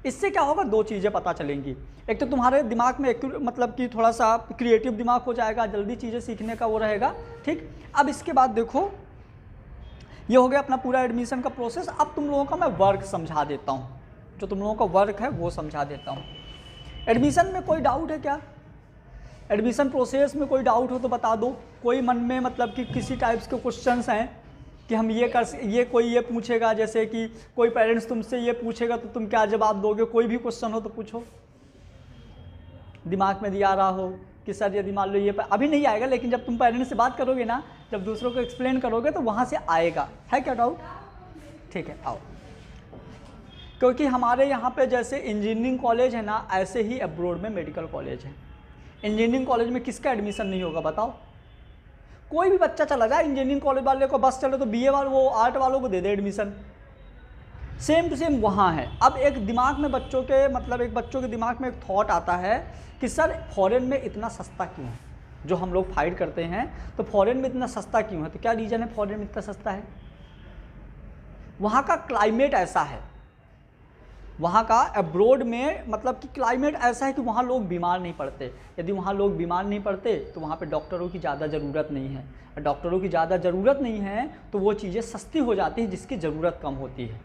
इससे क्या होगा, 2 चीज़ें पता चलेंगी। एक तो तुम्हारे दिमाग में मतलब कि थोड़ा सा क्रिएटिव दिमाग हो जाएगा, जल्दी चीज़ें सीखने का वो रहेगा। ठीक, अब इसके बाद देखो, ये हो गया अपना पूरा एडमिशन का प्रोसेस। अब तुम लोगों का मैं वर्क समझा देता हूँ, जो तुम लोगों का वर्क है वो समझा देता हूँ। एडमिशन में कोई डाउट है क्या, एडमिशन प्रोसेस में कोई डाउट हो तो बता दो। कोई मन में मतलब कि किसी टाइप्स के क्वेश्चंस हैं कि हम ये कोई ये पूछेगा, जैसे कि कोई पेरेंट्स तुमसे ये पूछेगा तो तुम क्या जवाब दोगे। कोई भी क्वेश्चन हो तो पूछो, दिमाग में दिया रहा हो कि सर यदि मान लो ये अभी नहीं आएगा, लेकिन जब तुम पेरेंट्स से बात करोगे ना, जब दूसरों को एक्सप्लेन करोगे तो वहाँ से आएगा। है क्या डाउट? ठीक है, आओ। क्योंकि हमारे यहाँ पे जैसे इंजीनियरिंग कॉलेज है ना, ऐसे ही अब्रॉड में मेडिकल कॉलेज है। इंजीनियरिंग कॉलेज में किसका एडमिशन नहीं होगा बताओ? कोई भी बच्चा चला जाए इंजीनियरिंग कॉलेज वाले को, बस चलो तो बीए वाले वो आर्ट वालों को दे दे एडमिशन। सेम टू सेम वहाँ है। अब एक दिमाग में बच्चों के मतलब एक बच्चों के दिमाग में एक थॉट आता है कि सर फॉरेन में इतना सस्ता क्यों है, जो हम लोग फाइट करते हैं तो फॉरेन में इतना सस्ता क्यों है? तो क्या रीज़न है फॉरेन में इतना सस्ता है? वहाँ का क्लाइमेट ऐसा है, वहाँ का अब्रॉड में मतलब कि क्लाइमेट ऐसा है कि वहाँ लोग बीमार नहीं पड़ते। यदि वहाँ लोग बीमार नहीं पड़ते तो वहाँ पे डॉक्टरों की ज़्यादा ज़रूरत नहीं है। और डॉक्टरों की ज़्यादा ज़रूरत नहीं है तो वो चीज़ें सस्ती हो जाती हैं जिसकी ज़रूरत कम होती है।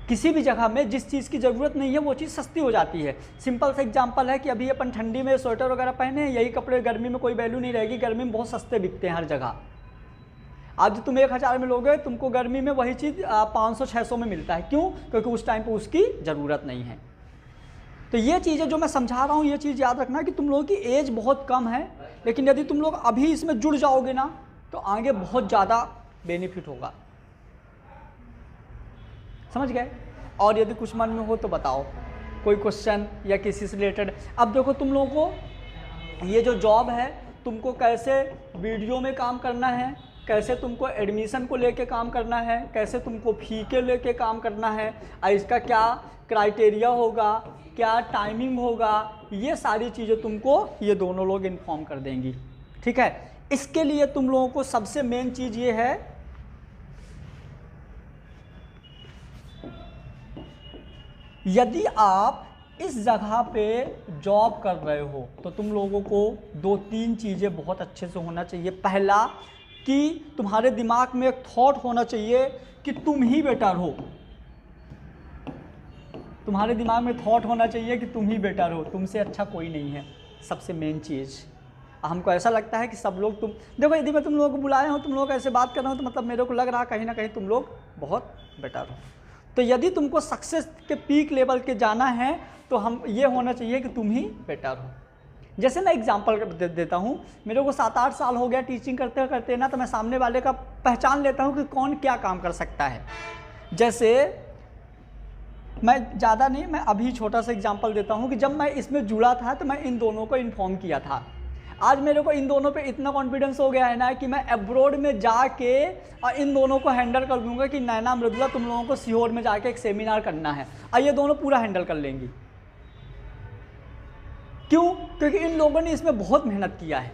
किसी भी जगह में जिस चीज़ की ज़रूरत नहीं है वो चीज़ सस्ती हो जाती है। सिंपल सा एग्जांपल है कि अभी अपन ठंडी में स्वेटर वगैरह पहने हैं, यही कपड़े गर्मी में कोई वैल्यू नहीं रहेगी। गर्मी में बहुत सस्ते बिकते हैं हर जगह। आज तुम 1000 में लोगे, तुमको गर्मी में वही चीज़ 500-600 में मिलता है। क्यों? क्योंकि उस टाइम पे उसकी ज़रूरत नहीं है। तो ये चीज़ें जो मैं समझा रहा हूँ, ये चीज़ याद रखना कि तुम लोगों की एज बहुत कम है, लेकिन यदि तुम लोग अभी इसमें जुड़ जाओगे ना तो आगे बहुत ज़्यादा बेनिफिट होगा। समझ गए? और यदि कुछ मन में हो तो बताओ, कोई क्वेश्चन या किसी से रिलेटेड। अब देखो, तुम लोगों को ये जो जॉब है तुमको कैसे वीडियो में काम करना है, कैसे तुमको एडमिशन को लेके काम करना है, कैसे तुमको फ़ी के लेके काम करना है, और इसका क्या क्राइटेरिया होगा, क्या टाइमिंग होगा, ये सारी चीज़ें तुमको ये दोनों लोग इन्फॉर्म कर देंगी। ठीक है, इसके लिए तुम लोगों को सबसे मेन चीज़ ये है, यदि आप इस जगह पे जॉब कर रहे हो तो तुम लोगों को 2-3 चीज़ें बहुत अच्छे से होना चाहिए। पहला कि तुम्हारे दिमाग में एक थॉट होना चाहिए कि तुम ही बेटर हो। तुम्हारे दिमाग में थॉट होना चाहिए कि तुम ही बेटर हो, तुमसे अच्छा कोई नहीं है। सबसे मेन चीज़, हमको ऐसा लगता है कि सब लोग तुम देखो, यदि मैं तुम लोगों को बुलाया हूँ, तुम लोग ऐसे बात कर रहे हो, तो मतलब मेरे को लग रहा है कहीं ना कहीं तुम लोग बहुत बेटर हो। तो यदि तुमको सक्सेस के पीक लेवल के जाना है तो हम ये होना चाहिए कि तुम ही बेटर हो। जैसे मैं एग्जांपल देता हूँ, मेरे को 7-8 साल हो गया टीचिंग करते करते ना, तो मैं सामने वाले का पहचान लेता हूँ कि कौन क्या काम कर सकता है। जैसे मैं ज़्यादा नहीं, मैं अभी छोटा सा एग्जांपल देता हूँ कि जब मैं इसमें जुड़ा था तो मैं इन दोनों को इन्फॉर्म किया था। आज मेरे को इन दोनों पे इतना कॉन्फिडेंस हो गया है ना कि मैं अब्रॉड में जाके और इन दोनों को हैंडल कर दूंगा कि नैना मृदुला तुम लोगों को सीहोर में जाके एक सेमिनार करना है, और ये दोनों पूरा हैंडल कर लेंगी। क्यों? क्योंकि इन लोगों ने इसमें बहुत मेहनत किया है,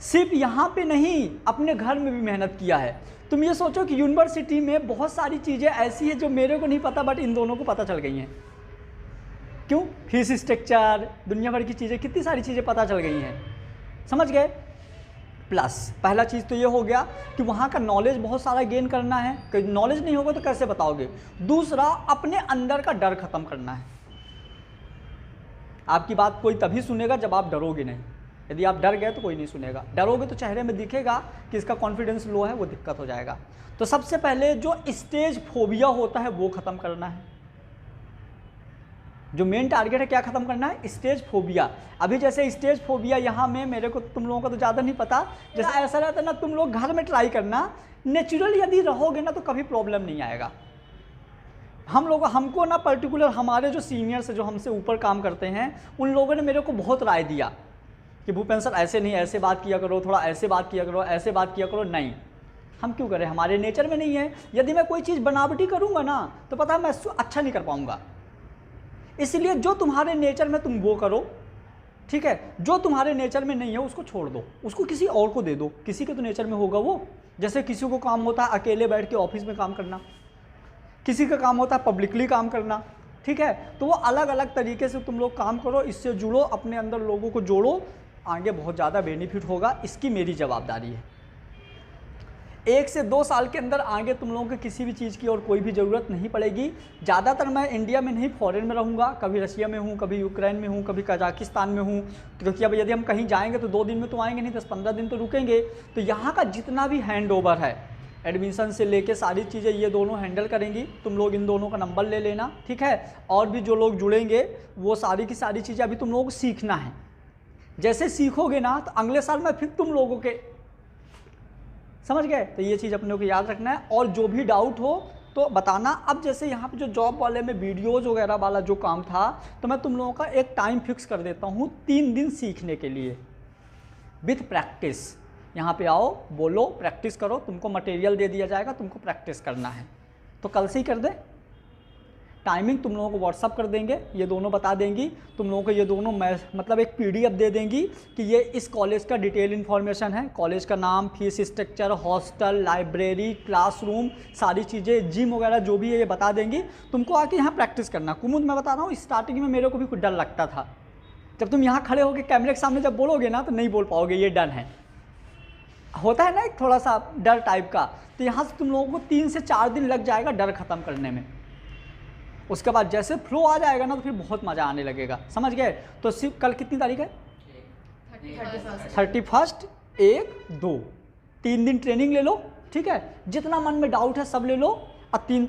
सिर्फ यहाँ पे नहीं अपने घर में भी मेहनत किया है। तुम ये सोचो कि यूनिवर्सिटी में बहुत सारी चीज़ें ऐसी है जो मेरे को नहीं पता बट इन दोनों को पता चल गई हैं। क्यों? फीस स्ट्रक्चर, दुनिया भर की चीज़ें, कितनी सारी चीज़ें पता चल गई हैं। समझ गए? प्लस पहला चीज़ तो ये हो गया कि वहाँ का नॉलेज बहुत सारा गेन करना है, कि नॉलेज नहीं होगा तो कैसे बताओगे। दूसरा, अपने अंदर का डर खत्म करना है। आपकी बात कोई तभी सुनेगा जब आप डरोगे नहीं। यदि आप डर गए तो कोई नहीं सुनेगा, डरोगे तो चेहरे में दिखेगा कि इसका कॉन्फिडेंस लो है, वो दिक्कत हो जाएगा। तो सबसे पहले जो स्टेज फोबिया होता है वो ख़त्म करना है। जो मेन टारगेट है क्या ख़त्म करना है? Stage phobia. अभी जैसे स्टेज फोबिया यहाँ में मेरे को, तुम लोगों को तो ज़्यादा नहीं पता, जैसे ऐसा रहता है ना, तुम लोग घर में ट्राई करना, नेचुरल यदि रहोगे ना तो कभी प्रॉब्लम नहीं आएगा। हमको ना पर्टिकुलर हमारे जो सीनियर्स जो हमसे ऊपर काम करते हैं, उन लोगों ने मेरे को बहुत राय दिया कि भूपेन सर ऐसे नहीं, ऐसे बात किया करो, थोड़ा ऐसे बात किया करो, ऐसे बात किया करो। नहीं, हम क्यों करें? हमारे नेचर में नहीं है। यदि मैं कोई चीज़ बनावटी करूँगा ना तो पता है मैं अच्छा नहीं कर पाऊँगा। इसलिए जो तुम्हारे नेचर में तुम वो करो, ठीक है। जो तुम्हारे नेचर में नहीं है उसको छोड़ दो, उसको किसी और को दे दो। किसी के तो नेचर में होगा वो। जैसे किसी को काम होता है अकेले बैठ के ऑफिस में काम करना, किसी का काम होता है पब्लिकली काम करना, ठीक है। तो वो अलग अलग तरीके से तुम लोग काम करो, इससे जुड़ो, अपने अंदर लोगों को जोड़ो, आगे बहुत ज़्यादा बेनिफिट होगा। इसकी मेरी जवाबदारी है। 1 से 2 साल के अंदर आगे तुम लोगों को किसी भी चीज़ की और कोई भी ज़रूरत नहीं पड़ेगी। ज़्यादातर मैं इंडिया में नहीं, फॉरेन में रहूँगा। कभी रशिया में हूँ, कभी यूक्रेन में हूँ, कभी कजाकिस्तान में हूँ। क्योंकि अब यदि हम कहीं जाएंगे तो 2 दिन में तो आएंगे नहीं, 10-15 दिन तो रुकेंगे। तो यहाँ का जितना भी हैंड ओवर है, एडमिशन से लेके सारी चीज़ें ये दोनों हैंडल करेंगी। तुम लोग इन दोनों का नंबर ले लेना, ठीक है। और भी जो लोग जुड़ेंगे वो सारी की सारी चीज़ें अभी तुम लोगों को सीखना है। जैसे सीखोगे ना तो अगले साल में फिर तुम लोगों के, समझ गए? तो ये चीज़ अपने को याद रखना है। और जो भी डाउट हो तो बताना। अब जैसे यहाँ पे जो जॉब वाले में वीडियोज़ वगैरह वाला जो काम था, तो मैं तुम लोगों का एक टाइम फिक्स कर देता हूँ 3 दिन सीखने के लिए विथ प्रैक्टिस। यहाँ पे आओ, बोलो, प्रैक्टिस करो, तुमको मटेरियल दे दिया जाएगा, तुमको प्रैक्टिस करना है। तो कल से ही कर दे। टाइमिंग तुम लोगों को व्हाट्सअप कर देंगे, ये दोनों बता देंगी। तुम लोगों को ये दोनों मतलब एक PDF दे देंगी कि ये इस कॉलेज का डिटेल इन्फॉर्मेशन है, कॉलेज का नाम, fees structure, hostel, library, classroom, सारी चीज़ें, जिम वगैरह जो भी है ये बता देंगी। तुमको आके यहाँ प्रैक्टिस करना। कुमुद मैं बता रहा हूँ, स्टार्टिंग में मेरे को भी कुछ डर लगता था। जब तुम यहाँ खड़े होकर कैमरे के सामने जब बोलोगे ना तो नहीं बोल पाओगे, ये डर है, होता है ना एक थोड़ा सा डर टाइप का। तो यहाँ से तुम लोगों को 3 से 4 दिन लग जाएगा डर ख़त्म करने में। उसके बाद जैसे फ्लो आ जाएगा ना तो फिर बहुत मज़ा आने लगेगा। समझ गए? तो सिर्फ कल कितनी तारीख है? 31, 1, 2, 3 दिन ट्रेनिंग ले लो, ठीक है। जितना मन में डाउट है सब ले लो, और 3